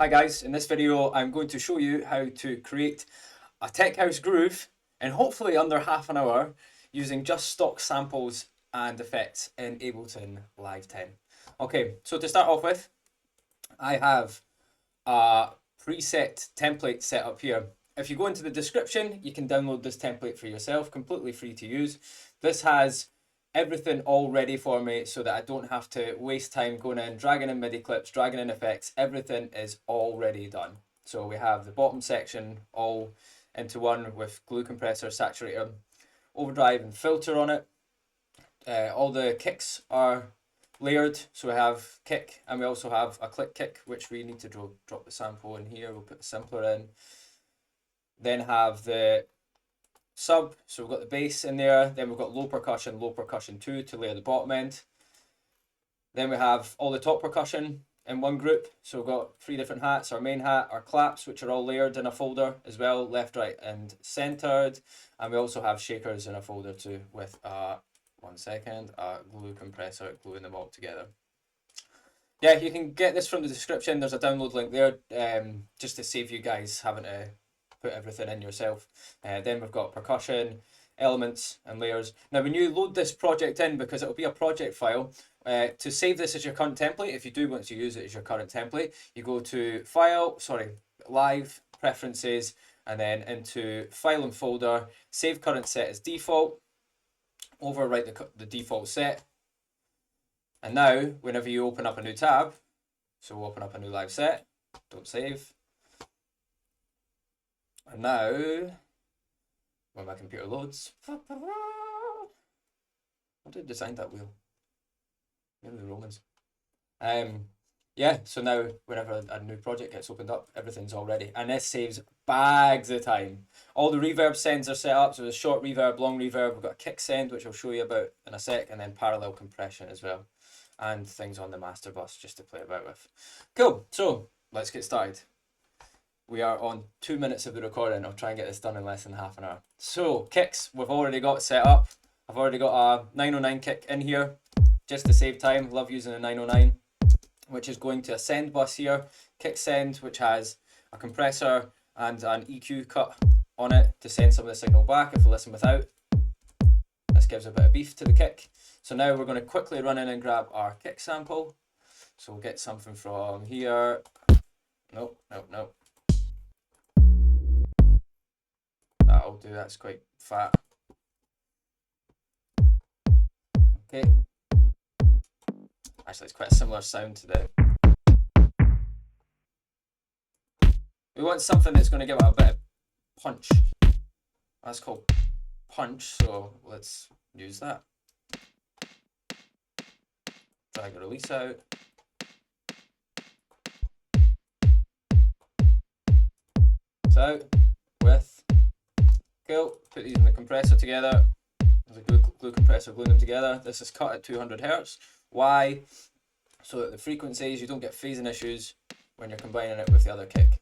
Hi guys, in this video I'm going to show you how to create a tech house groove in hopefully under half an hour using just stock samples and effects in Ableton Live 10. Okay, so to start off with, I have a preset template set up here. If you go into the description, you can download this template for yourself, completely free to use. This has everything all ready for me so that I don't have to waste time going in, dragging in MIDI clips, dragging in effects. Everything is already done. So we have the bottom section all into one with glue compressor, saturator, overdrive and filter on it. All the kicks are layered, so we have kick and we also have a click kick, which we need to drop the sample in here. We'll put the sampler in, then have the sub, so we've got the bass in there, then we've got low percussion 2 to layer the bottom end, then we have all the top percussion in one group, so we've got 3 different hats, our main hat, our claps, which are all layered in a folder as well, left, right and centered, and we also have shakers in a folder too with a glue compressor gluing them all together. Yeah, you can get this from the description. There's a download link there, just to save you guys having to put everything in yourself. Then we've got percussion, elements and layers. Now when you load this project in, because it'll be a project file, to save this as your current template, if you do want to use it as your current template, you go to Live, Preferences, and then into File and Folder, Save Current Set as Default, overwrite the default set, and now whenever you open up a new tab, so we'll open up a new live set, don't save, and now when my computer loads, what did design that wheel? Maybe the Romans. Yeah, so now whenever a new project gets opened up, everything's all ready, and this saves bags of time. All the reverb sends are set up, so there's short reverb, long reverb, we've got a kick send, which I'll show you about in a sec, and then parallel compression as well, and things on the master bus just to play about with. Cool, so let's get started. We are on 2 minutes of the recording. I'll try and get this done in less than half an hour. So kicks, we've already got set up. I've already got a 909 kick in here, just to save time. Love using a 909, which is going to a send bus here. Kick send, which has a compressor and an EQ cut on it to send some of the signal back if we listen without. This gives a bit of beef to the kick. So now we're going to quickly run in and grab our kick sample. So we'll get something from here. Nope. That'll do, that's quite fat. Okay. Actually, it's quite a similar sound to the... We want something that's going to give it a bit of punch. That's called punch, so let's use that. Drag the release out. So, with, cool, put these in the compressor together. There's a glue compressor gluing them together. This is cut at 200 Hz. Why? So that the frequencies, you don't get phasing issues when you're combining it with the other kick.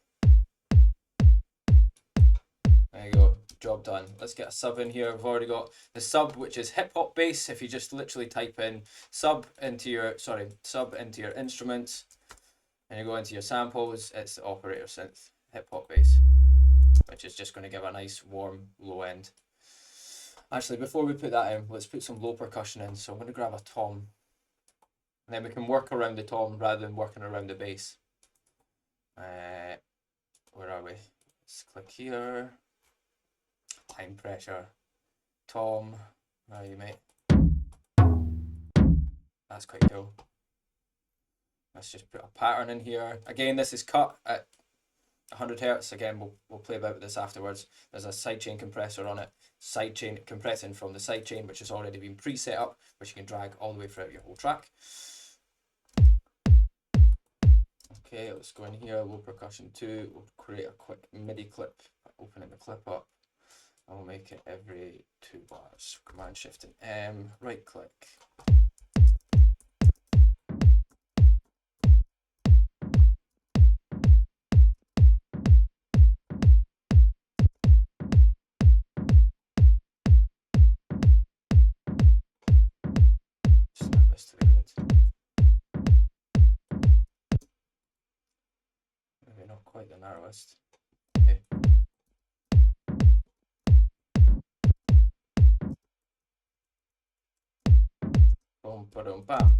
There you go, job done. Let's get a sub in here. We've already got the sub, which is hip hop bass. If you just literally type in sub into your instruments, and you go into your samples, it's the operator synth hip hop bass, which is just going to give a nice warm low end. Actually, before we put that in, let's put some low percussion in. So I'm going to grab a tom, and then we can work around the tom rather than working around the bass. Where are we? Let's click here. Time pressure. Tom, where are you, mate? That's quite cool. Let's just put a pattern in here. Again, this is cut at 100 Hz. Again, we'll play about with this afterwards. There's a sidechain compressor on it. Sidechain compressing from the sidechain, which has already been pre-set up, which you can drag all the way throughout your whole track. Okay, let's go in here, low percussion 2. We'll create a quick MIDI clip, opening the clip up. And we'll make it every 2 bars. Command Shift and M, right click. Snap this to the grid. not quite the narrowest. Okay. Boom, ba-dum, bam.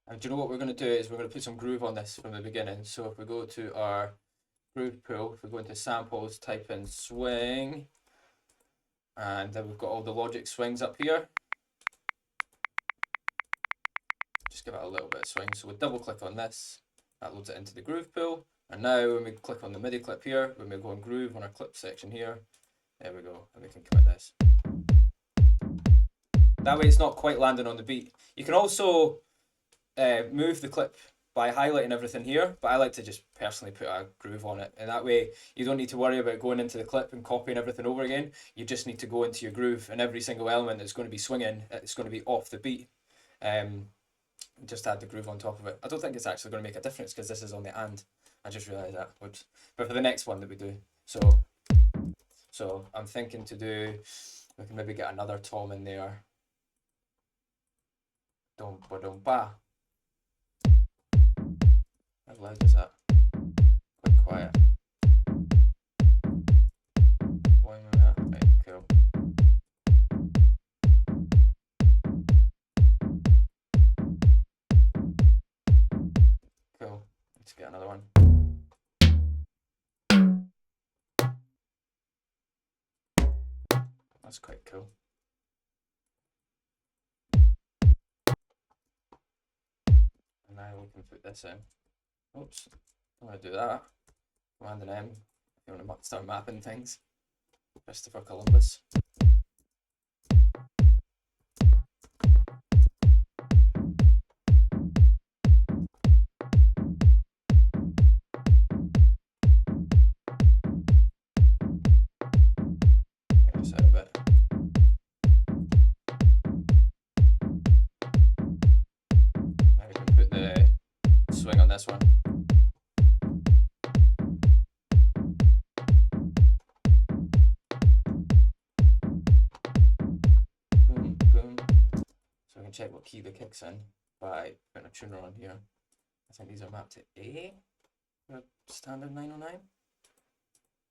And do you know what we're going to do is we're going to put some groove on this from the beginning. So if we go to our groove pool, if we go into samples, type in swing, and then we've got all the Logic swings up here. Just give it a little bit of swing. So we double click on this, that loads it into the groove pool. And now when we click on the MIDI clip here, when we go on groove on our clip section here, there we go, and we can commit this. That way it's not quite landing on the beat. You can also move the clip by highlighting everything here, but I like to just personally put a groove on it, and that way you don't need to worry about going into the clip and copying everything over again. You just need to go into your groove, and every single element that's going to be swinging, it's going to be off the beat. Just add the groove on top of it. I don't think it's actually going to make a difference because this is on the and. I just realised that. But for the next one that we do, so I'm thinking to do, we can maybe get another tom in there. Dum ba dum ba. How loud is that? Quite quiet. Why am I at? Right, cool. Cool. Let's get another one. That's quite cool. And now we can put this in. Oops, I want to do that. Command and M. If you want to start mapping things. Christopher Columbus. This out a bit. Now we can put the swing on this one. Boom, boom. So we can check what key the kick's in by putting a tuner on here. I think these are mapped to A for standard 909.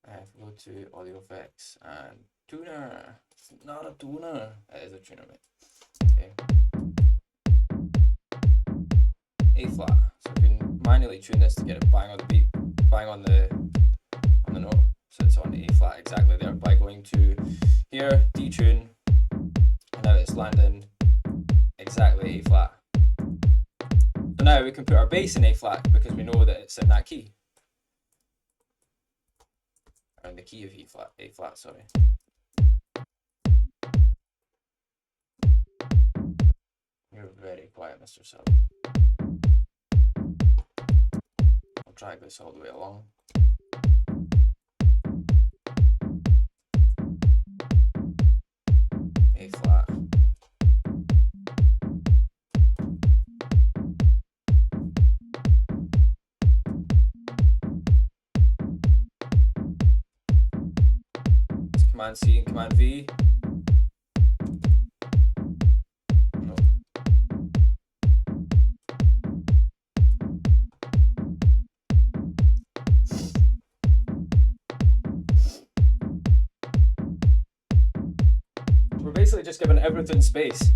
If we go to audio effects and tuner, it's not a tuner, it is a tuner, mate. Okay. A flat, so we can manually tune this to get it bang on the beat, bang on the note. So it's on A flat exactly there by going to here, detune, and now it's landing exactly A flat. So now we can put our bass in A flat because we know that it's in that key. Or in the key of A flat, sorry. You're very quiet, Mr. Sub. I'll drag this all the way along. A flat. Command C and Command V. Nope. We're basically just giving everything space.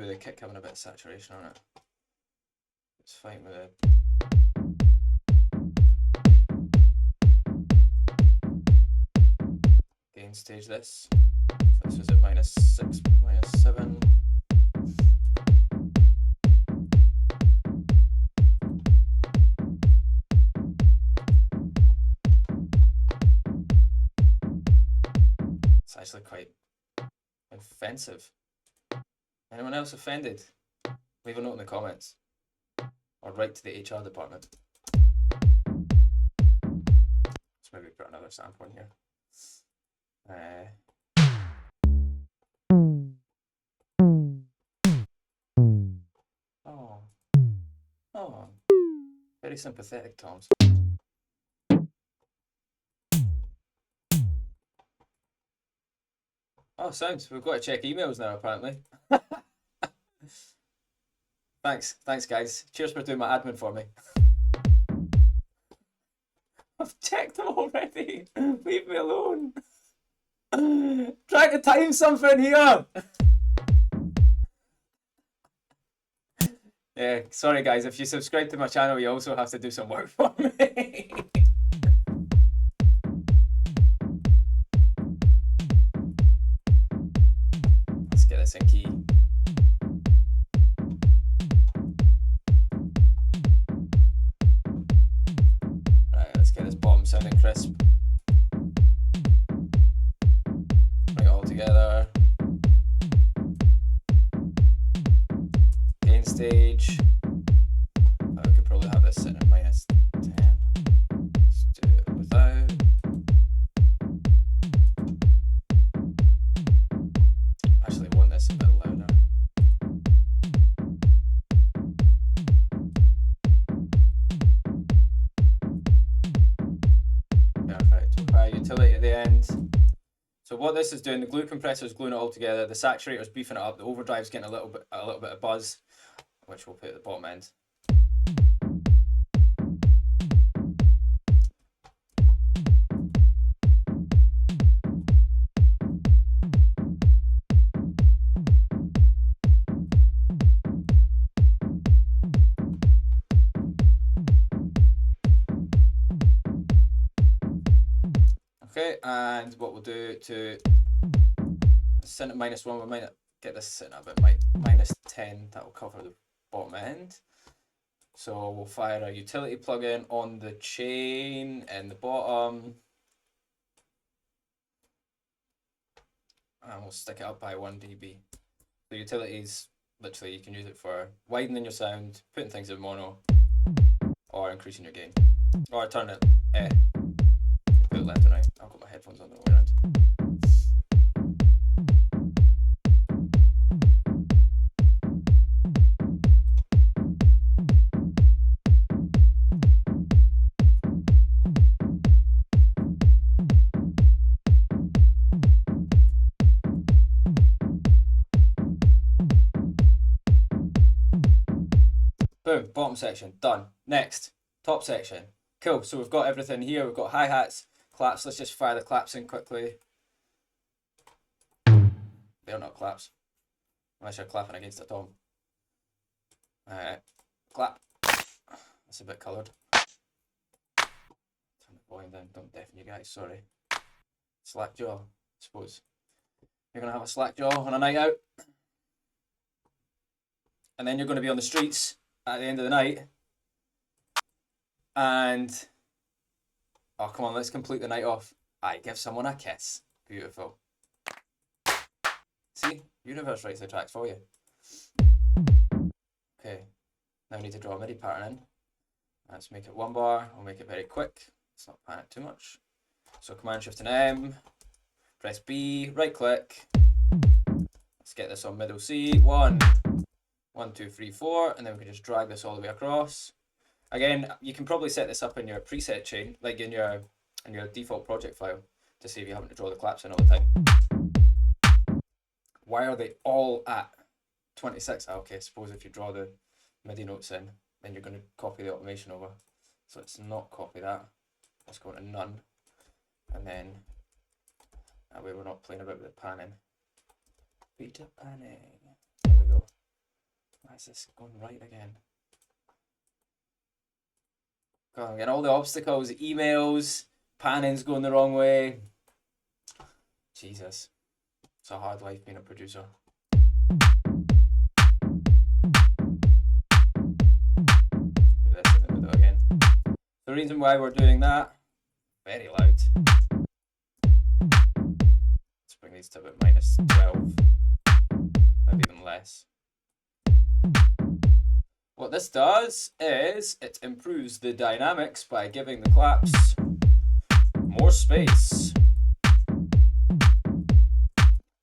the kick having a bit of saturation on it. It's fine with it. Gain stage this. This was at -6, -7. It's actually quite offensive. Anyone else offended? Leave a note in the comments. Or write to the HR department. Let's maybe put another sample in here. Oh, very sympathetic, Toms. Oh, sounds. We've got to check emails now, apparently. Thanks, guys. Cheers for doing my admin for me. I've checked them already. Leave me alone. Trying to time something here. Yeah, sorry guys. If you subscribe to my channel, you also have to do some work for me. Let's get this in key. Right, let's get this bottom sounding crisp. Bring it all together. Gain stage. I could probably have this sitting at -10. Let's do it without. Actually want this a bit louder. Perfect. Utility at the end. So what this is doing, the glue compressor is gluing it all together, the saturator is beefing it up, the overdrive's getting a little bit of buzz, which we'll put at the bottom end. Okay, and what we'll do to set it -1, we might get this sitting up at -10, that will cover the bottom end. So we'll fire a utility plugin on the chain in the bottom. And we'll stick it up by 1 dB. The utilities, literally you can use it for widening your sound, putting things in mono, or increasing your gain. Or turn it put it left and right. I've got my headphones on the way around. Boom, bottom section, done. Next, top section. Cool, so we've got everything here. We've got hi-hats, claps. Let's just fire the claps in quickly. They're not claps, unless you're clapping against a tom. Clap. That's a bit coloured. Turn the volume down, don't deafen you guys, sorry. Slack jaw, I suppose. You're going to have a slack jaw on a night out. And then you're going to be on the streets at the end of the night. And, oh come on, let's complete the night off. Aye, give someone a kiss. Beautiful. See, universe writes the tracks for you. Okay, now we need to draw a MIDI pattern in. Let's make it 1 bar, we'll make it very quick. Let's not pan it too much. So Command Shift and M, press B, right click. Let's get this on middle C, 1, 1, 2, 3, 4, and then we can just drag this all the way across. Again, you can probably set this up in your preset chain, like in your default project file, to save you having to draw the claps in all the time. Why are they all at 26? Okay, I suppose if you draw the MIDI notes in, then you're going to copy the automation over. So let's not copy that. Let's go to none. And then, that way we're not playing about with the panning. Beta panning. There we go. Why is this going right again? God, I'm getting all the obstacles, emails, panning's going the wrong way. Jesus. It's a hard life being a producer. Put this in the middle again. The reason why we're doing that, very loud. Let's bring these to about -12. Maybe even less. What this does is it improves the dynamics by giving the claps more space.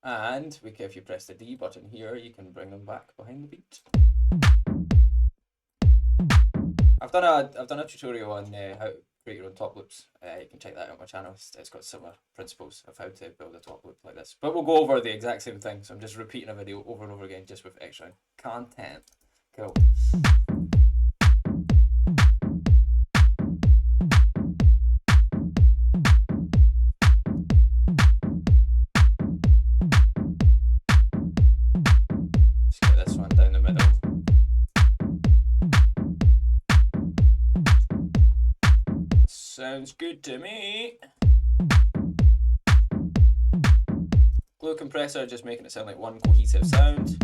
And if you press the D button here, you can bring them back behind the beat. I've done a tutorial on how to create your own top loops. You can check that out on my channel. It's got similar principles of how to build a top loop like this. But we'll go over the exact same thing. So I'm just repeating a video over and over again, just with extra content. Cool. Just get this one down the middle. Sounds good to me. Glue compressor, just making it sound like one cohesive sound.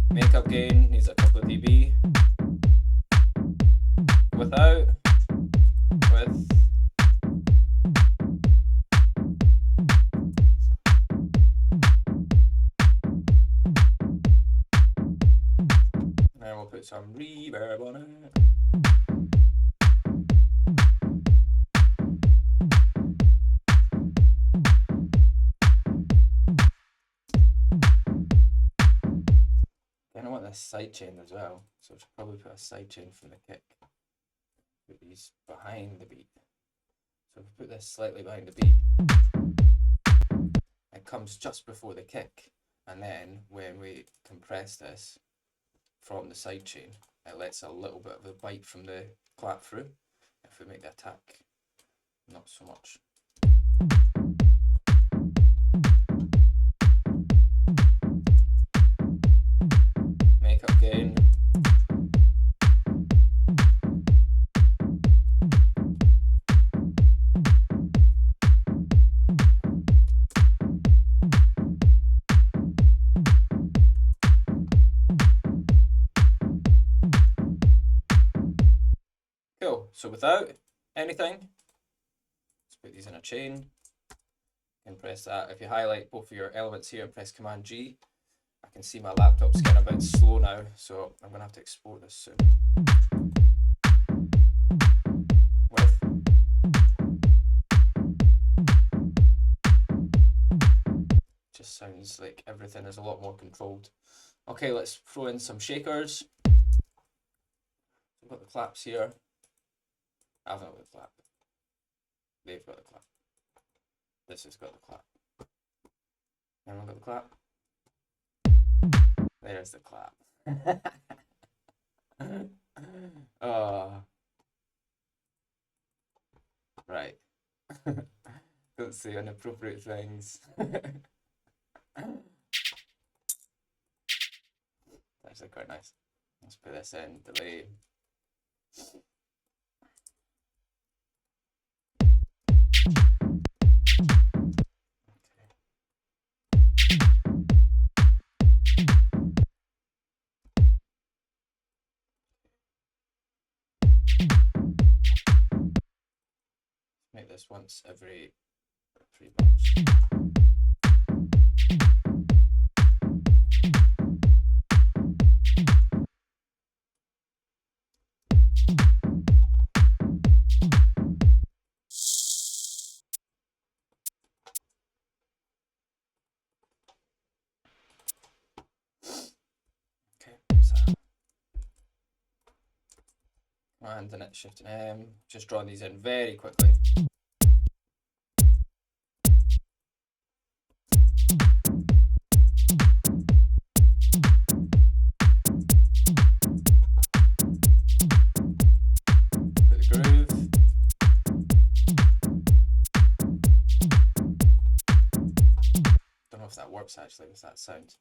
Makeup gain needs a couple of dB. Without, with. And we'll put some reverb on it. I want this sidechain as well, so I should probably put a sidechain from the kick. Put these behind the beat. So if we put this slightly behind the beat, it comes just before the kick, and then when we compress this from the sidechain, it lets a little bit of a bite from the clap through. If we make the attack, not so much. Makeup gain. Cool, so without anything, let's put these in a chain and press that. If you highlight both of your elements here and press Command G, I can see my laptop's getting a bit slow now, so I'm going to have to export this soon. With. Just sounds like everything is a lot more controlled. Okay, let's throw in some shakers. We've got the claps here. I've not got the clap. They've got the clap. This has got the clap. Anyone got the clap? There's the clap. Right. Don't say inappropriate things. Actually quite nice. Let's put this in, delay. Make this once every 3 bars. Okay, so and then it's Shift and M. Just drawing these in very quickly. If that works actually with that sound.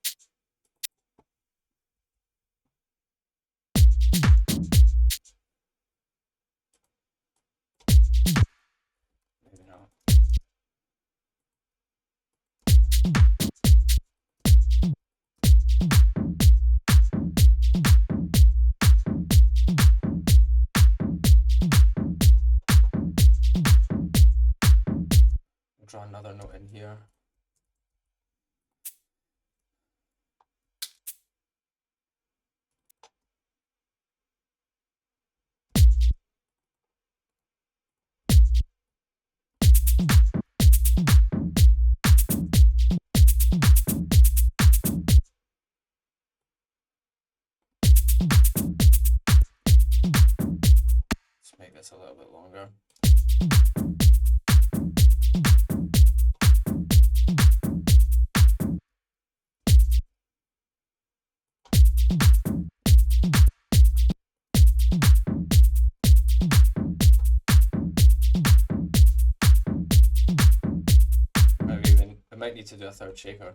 this a little bit longer. We might need to do a third shaker.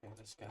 Okay, this guy.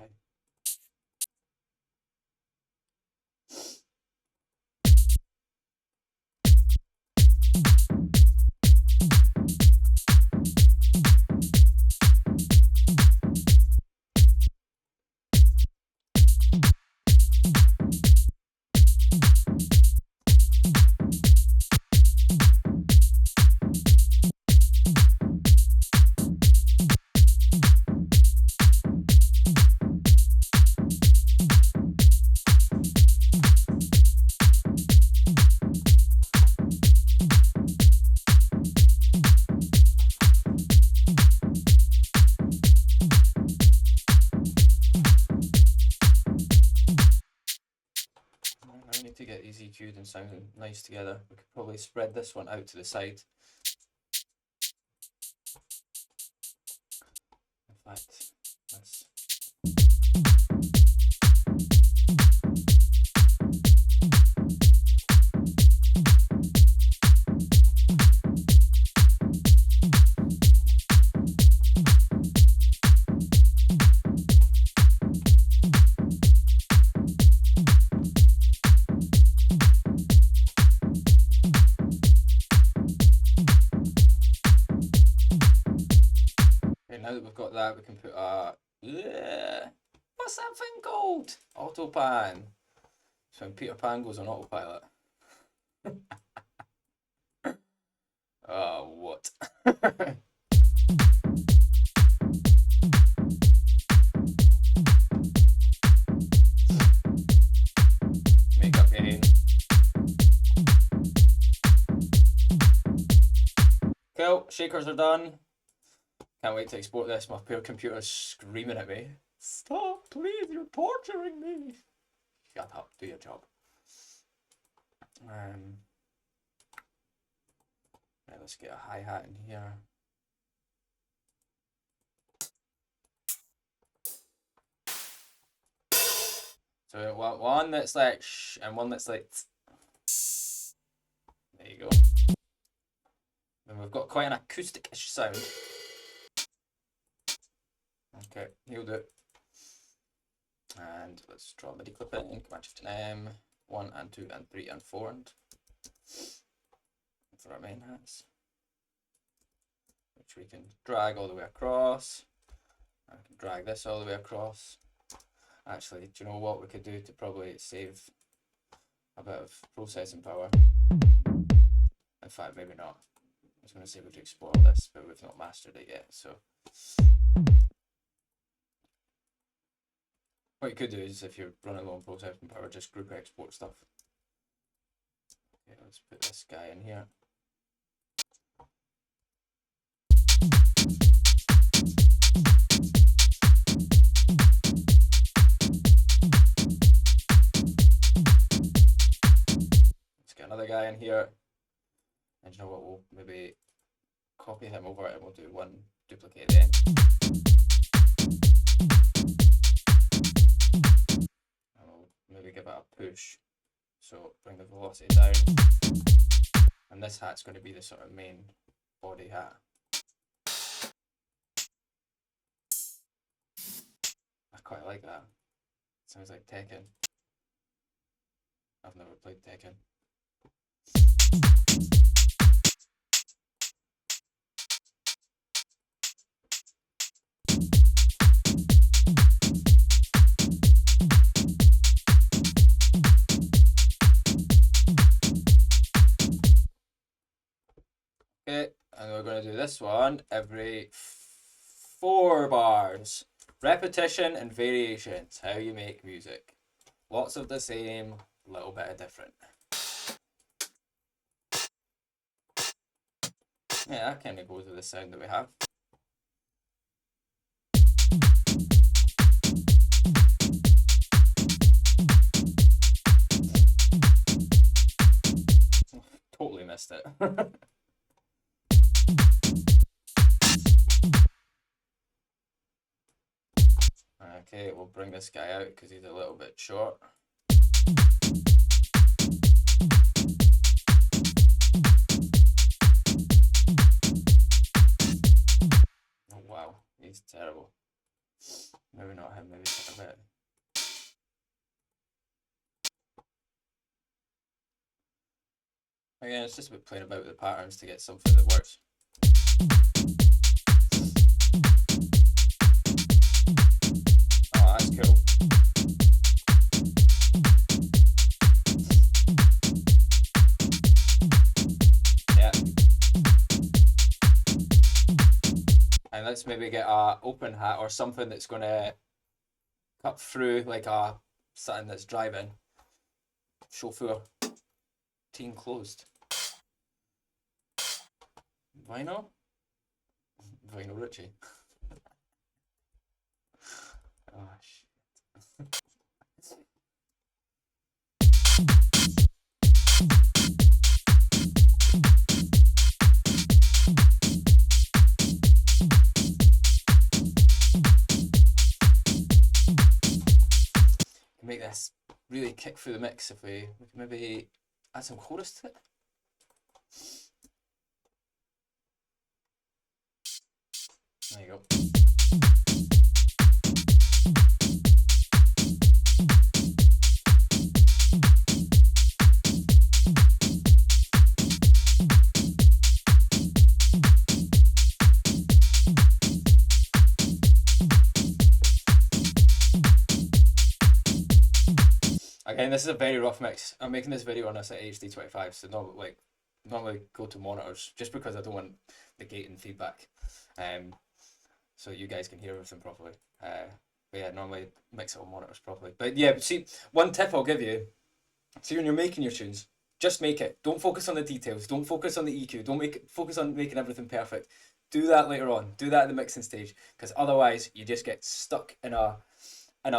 I need to get these EQ'd and sounding nice together. We could probably spread this one out to the side. In fact, let's... Now that we've got that, we can put a... what's that thing called? Autopan. So when Peter Pan goes on autopilot. Oh, what? Makeup gain. Cool, shakers are done. Can't wait to export this. My poor computer's screaming at me. Stop, please, you're torturing me. Shut up, do your job. Right, let's get a hi-hat in here. So one that's like shh and one that's like tss. There you go. And we've got quite an acoustic-ish sound. Okay, he'll do it. And let's draw a MIDI clip in, Command Shift and M, 1 and 2 and 3 and 4 and for our main hats, which we can drag all the way across. I can drag this all the way across. Actually, do you know what we could do to probably save a bit of processing power? In fact, maybe not. I was going to say we could export this, but we've not mastered it yet, so. What you could do is, if you're running low on processing power, just group export stuff. Okay, let's put this guy in here. Let's get another guy in here. And you know what, we'll maybe copy him over and we'll do one duplicate then. Maybe give it a push, so bring the velocity down, and this hat's going to be the sort of main body hat. I quite like that. Sounds like Tekken. I've never played Tekken. Okay, and we're going to do this one every 4 bars. Repetition and variations, how you make music. Lots of the same, little bit of different. Yeah, that kind of goes with the sound that we have. Totally missed it. Okay, we'll bring this guy out because he's a little bit short. Oh wow, he's terrible. Maybe not him, maybe a bit. Again, it's just about playing about with the patterns to get something that works. Oh, that's cool. Yeah. And let's maybe get a open hat or something that's going to cut through, like a something that's driving. Chauffeur. Team closed. Vinyl? Vinyl Richie. Oh shit. Make this really kick through the mix if we can maybe add some chorus to it. There you go. Again, this is a very rough mix. I'm making this video on this at HD25, so not like normally go to monitors just because I don't want the gating feedback, so you guys can hear everything properly. But yeah, normally mix it on monitors properly. But yeah, see, one tip I'll give you: see, when you're making your tunes, just make it. Don't focus on the details. Don't focus on the EQ. Don't focus on making everything perfect. Do that later on. Do that at the mixing stage, because otherwise you just get stuck in a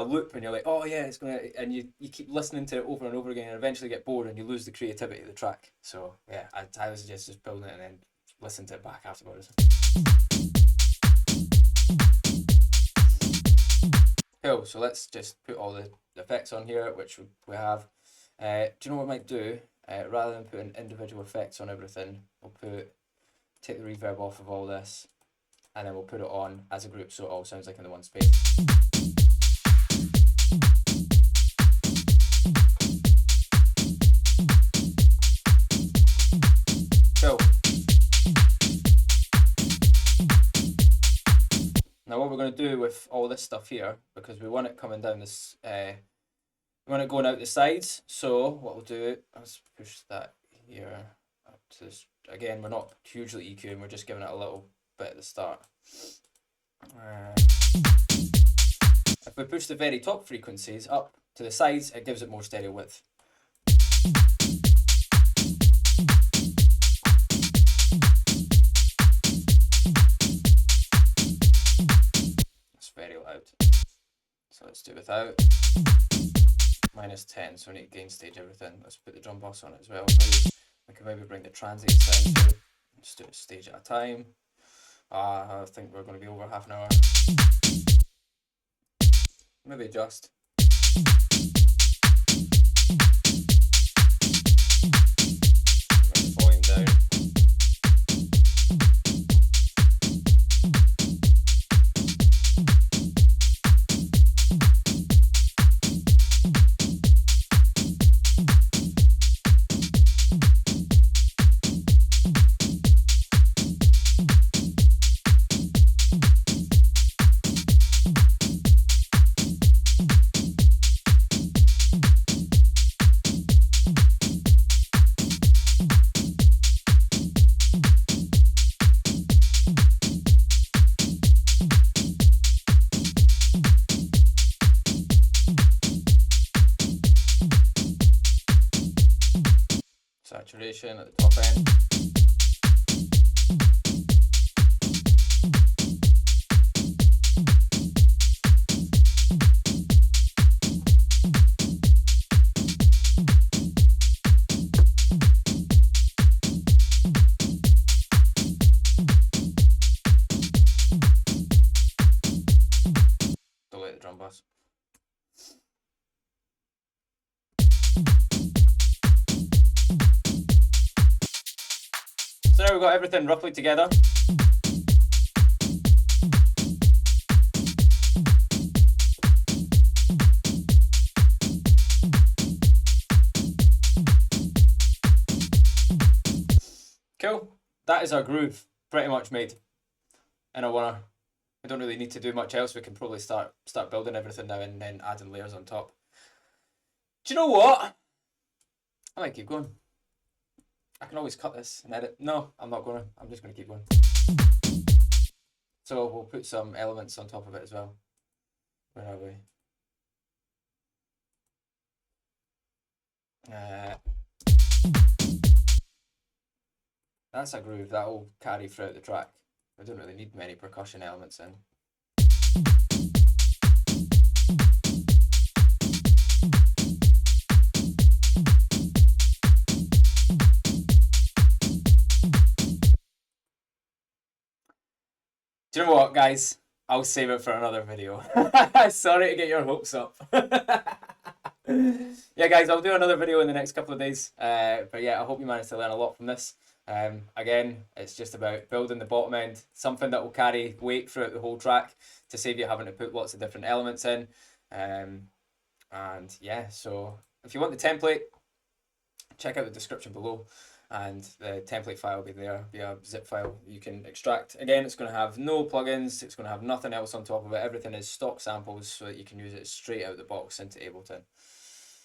loop and you're like, oh yeah, it's gonna, and you keep listening to it over and over again and eventually get bored and you lose the creativity of the track. So yeah, I would suggest just building it and then listen to it back afterwards. Cool, so let's just put all the effects on here, which we have. Do you know what I might do? Rather than putting individual effects on everything, we'll take the reverb off of all this and then we'll put it on as a group so it all sounds like in the one space. Cool. Now what we're going to do with all this stuff here, because we want it coming down this, we want it going out the sides, so what we'll do, let's push that here up to this. Again, we're not hugely EQing, we're just giving it a little bit at the start. If we push the very top frequencies up to the sides, it gives it more stereo width. It's very loud. So let's do without. -10, so we need to gain stage everything. Let's put the drum boss on it as well. We can maybe bring the transient sound through. Just do it stage at a time. I think we're going to be over half an hour. Maybe just. Bring the volume down. modulation at the top end. Delete the drum bass. So now we've got everything roughly together. Cool. That is our groove pretty much made in a winner. We don't really need to do much else. We can probably start building everything now and then adding layers on top. Do you know what? I might keep going. I can always cut this and edit. No, I'm not going to. I'm just going to keep going. So we'll put some elements on top of it as well. Where are we? That's a groove that will carry throughout the track. We don't really need many percussion elements in. Do you know what, guys? I'll save it for another video. Sorry to get your hopes up. Yeah, guys, I'll do another video in the next couple of days. But yeah, I hope you managed to learn a lot from this. Again, it's just about building the bottom end, something that will carry weight throughout the whole track to save you having to put lots of different elements in. And yeah, so if you want the template, check out the description below, and the template file will be there via zip file you can extract. Again, it's going to have no plugins, it's going to have nothing else on top of it. Everything is stock samples so that you can use it straight out of the box into Ableton.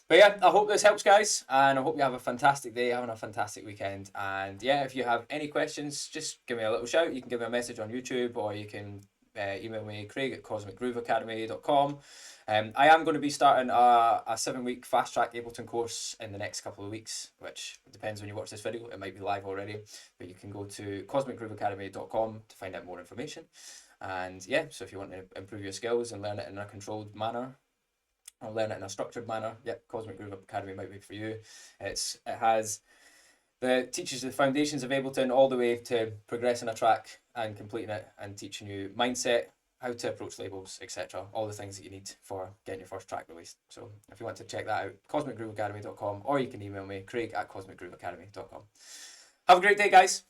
But yeah, I hope this helps, guys, and I hope you have a fantastic day, having a fantastic weekend. And yeah, if you have any questions, just give me a little shout. You can give me a message on YouTube, or you can email me, craig@cosmicgrooveacademy.com. I am going to be starting a 7-week fast track Ableton course in the next couple of weeks, which depends when you watch this video. It might be live already, but you can go to cosmicgrooveacademy.com to find out more information. And yeah, so if you want to improve your skills and learn it in a controlled manner, or learn it in a structured manner, yep, Cosmic Groove Academy might be for you. It teaches you the foundations of Ableton all the way to progressing a track and completing it, and teaching you mindset, how to approach labels, etc. All the things that you need for getting your first track released. So if you want to check that out, cosmicgrooveacademy.com, or you can email me, craig@cosmicgrooveacademy.com. Have a great day, guys.